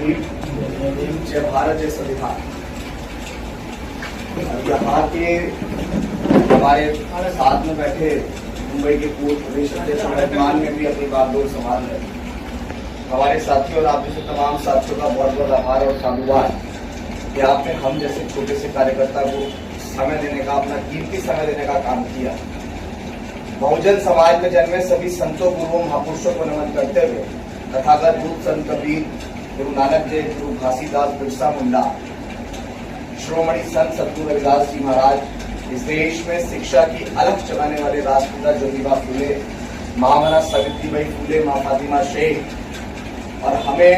जय भारत जय संविधान। यहाँ के हमारे साथ में बैठे मुंबई के पूर्व प्रदेश अध्यक्ष वर्तमान में भी अपनी बागडोर संभाल रहे हमारे साथियों और आप जैसे तमाम साथियों का बहुत बहुत आभार और धन्यवाद कि आपने हम जैसे छोटे से कार्यकर्ता को समय देने का, अपना कीमती समय देने का काम किया। बहुजन समाज में जन्मे सभी संतों गुरुओं महापुरुषों को नमन करते हुए तथागत रूप संत कबीर, गुरु नानक देव, गुरु घासीदास, बिरसा मुंडा, श्रोमणी संत सतगुरु रविदास जी महाराज, इस देश में शिक्षा की अलख चलाने वाले राष्ट्रपिता ज्योतिबा फूले, महामना सावित्रीबाई फूले, मां फातिमा शेख और हमें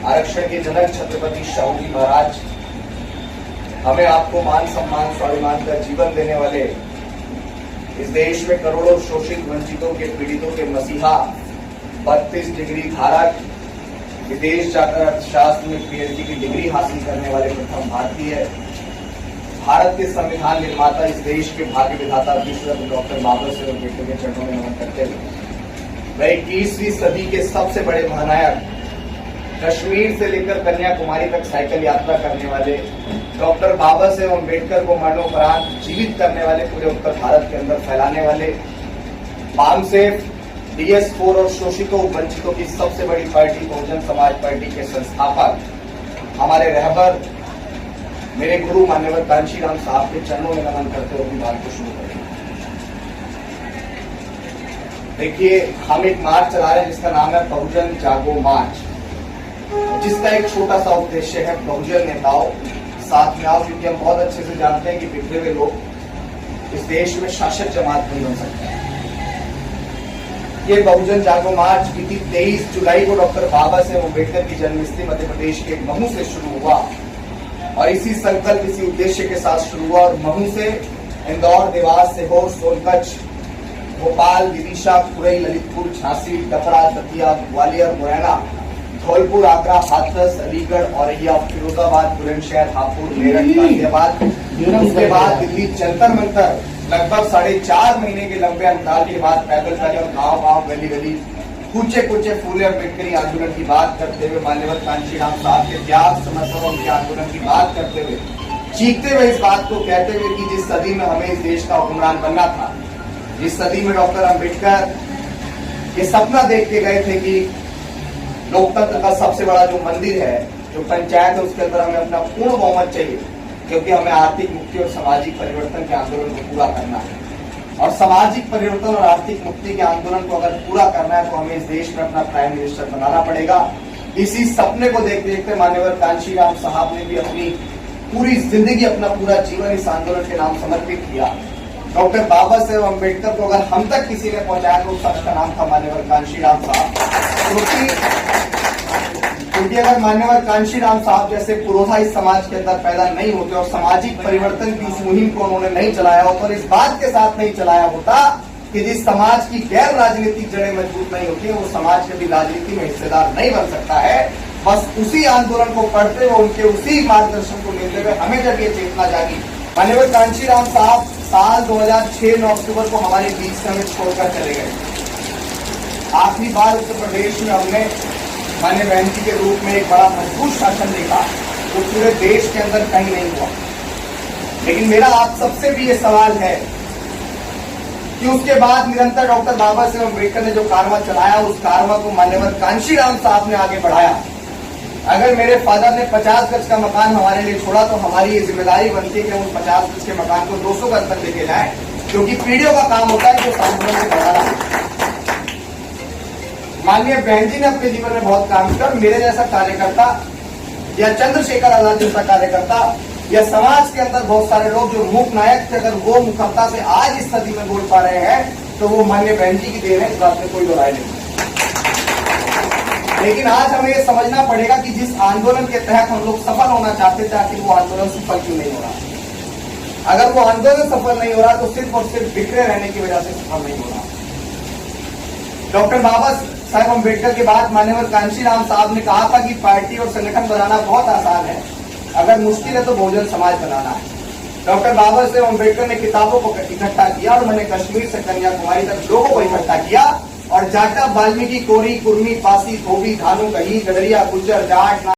आरक्षण के जनक छत्रपति शाहू जी महाराज, हमें आपको मान सम्मान स्वाभिमान का जीवन देने वाले इस देश में करोड़ों शोषित वंचितों के पीड़ितों के मसीहा 32 डिग्री धारक, विदेश जाकर अर्थशास्त्र में पीएचडी की डिग्री हासिल करने वाले प्रथम भारतीय, भारत के संविधान निर्माता, इस देश के भाग्य विधाता विश्व डॉक्टर बाबा साहेब अम्बेडकर के चरणों में नमन करते हुए वह 21वीं सदी के सबसे बड़े महानायक, कश्मीर से लेकर कन्याकुमारी तक साइकिल यात्रा करने वाले डॉक्टर बाबा साहेब अम्बेडकर को मरणोपरांत जीवित करने वाले, पूरे उत्तर भारत के अंदर फैलाने वाले, बामसेफ, DS4 और शोषितों वंचितों की सबसे बड़ी पार्टी बहुजन समाज पार्टी के संस्थापक, हमारे रहबर, मेरे गुरु मान्यवर कांशीराम साहब के चरणों में नमन करते हुए अपनी बात को शुरू करेंगे। देखिए, हम एक मार्च चला रहे हैं जिसका नाम है बहुजन जागो मार्च, जिसका एक छोटा सा उद्देश्य है बहुजन नेताओं साथ में आओ, क्योंकि हम बहुत अच्छे से जानते हैं कि बिखरे हुए लोग इस देश में शासक जमात नहीं बन सकते हैं। ये बहुजन जागो मार्च बीती 23 जुलाई को डॉक्टर बाबा साहेब अम्बेडकर की जन्मस्थली मध्य प्रदेश के महू से शुरू हुआ और इसी संकल्प, इसी उद्देश्य के साथ शुरू हुआ और महू से इंदौर, देवास, सीहोर, सोनकच्छ, भोपाल, विदिशा, खुरई, ललितपुर, झांसी, डफरा, दतिया, ग्वालियर, मुरैना, धौलपुर, आगरा, हाथरस, अलीगढ़, औरैया, फिरोजाबाद, बुलंदशहर, हापुड़, मेरठ, गाजियाबाद, उसके बाद दिल्ली जंतर मंतर, लगभग 4.5 महीने के लंबे अंतराल के बाद पैदल कदम, गांव गांव, गली गली, कूचे कूचे फूले अम्बेडकरी आंदोलन की बात करते हुए, मान्यवर कांशीराम साहब के त्याग, समर्पण के आंदोलन की बात करते हुए, चीखते हुए इस बात को कहते हुए कि जिस सदी में हमें इस देश का हुक्मरान बनना था, जिस सदी में डॉक्टर अम्बेडकर ये सपना देख के गए थे कि लोकतंत्र का सबसे बड़ा जो मंदिर है, जो पंचायत है, उसके अंदर हमें अपना पूर्ण बहुमत चाहिए, क्योंकि हमें आर्थिक मुक्ति और सामाजिक परिवर्तन के आंदोलन को पूरा करना है। और सामाजिक परिवर्तन और आर्थिक मुक्ति के आंदोलन को अगर पूरा करना है तो हमें इस देश में अपना प्राइम मिनिस्टर बनाना पड़ेगा। इसी सपने को देखते देखते मान्यवर कांशीराम साहब ने भी अपनी पूरी जिंदगी, अपना पूरा जीवन इस आंदोलन के नाम समर्पित किया। डॉक्टर बाबा साहेब अम्बेडकर को अगर हम तक किसी ने पहुंचाया तो उस शख्स का नाम था मान्यवर कांशीराम साहब, क्योंकि अगर मान्यवर कांशीराम साहब जैसे पुरोधा इस समाज के अंदर पैदा नहीं होते और सामाजिक परिवर्तन की इस मुहिम को उन्होंने नहीं चलाया होता और इस बात के साथ नहीं चलाया होता कि जिस समाज की गैर राजनीतिक जड़ें मजबूत नहीं होती वो समाज कभी राजनीति में हिस्सेदार नहीं बन सकता है। बस उसी आंदोलन को पढ़ते हुए, उनके उसी मार्गदर्शन को लेते हुए हमें जब ये चेतना जागी, मान्यवर कांशीराम साहब साल 2006 9 अक्टूबर को हमारे बीच से हमें छोड़कर चले गए। आखिरी बार उत्तर प्रदेश में हमने मान्य बहन जी के रूप में एक बड़ा मजबूत शासन देखा, वो पूरे देश के अंदर कहीं नहीं हुआ। लेकिन मेरा आप सबसे भी ये सवाल है कि उसके बाद निरंतर डॉक्टर बाबा साहेब अम्बेडकर ने जो कारवां चलाया, उस कारवां को मान्यवर कांशीराम साहब ने आगे बढ़ाया। अगर मेरे फादर ने 50 गज का मकान हमारे लिए छोड़ा तो हमारी ये जिम्मेदारी बनती है कि हम उस 50 गज के मकान को 200 गज तक लेके जाए, क्योंकि पीढ़ियों का काम होता है जो आंदोलन को बढ़ाना। माननीय बहन जी ने अपने जीवन में बहुत काम किया और मेरे जैसा कार्यकर्ता या चंद्रशेखर आजाद जैसा कार्यकर्ता या समाज के अंदर बहुत सारे लोग जो मूक नायक थे, अगर वो मुखरता से आज इस सदी में बोल पा रहे हैं तो वो माननीय बहन जी की देन है, इस बात में कोई दो राय नहीं। लेकिन आज हमें ये समझना पड़ेगा कि जिस आंदोलन के तहत हम लोग सफल होना चाहते थे, आखिर वो आंदोलन सफल क्यों नहीं हो रहा। अगर वो आंदोलन सफल नहीं हो रहा तो सिर्फ और सिर्फ बिखरे रहने की वजह से सफल नहीं हो रहा। डॉक्टर बाबा साहेब अम्बेडकर के बाद मान्यवर कांशीराम साहब ने कहा था कि पार्टी और संगठन बनाना बहुत आसान है, अगर मुश्किल है तो बहुजन समाज बनाना है। डॉक्टर बाबा साहेब अम्बेडकर ने किताबों को इकट्ठा किया और मैंने कश्मीर से कन्याकुमारी तक लोगों को इकट्ठा किया और जाटा वाल्मीकि कोरी कुर्मी पासी धोबी धानु कही गडरिया गुज्जर जाट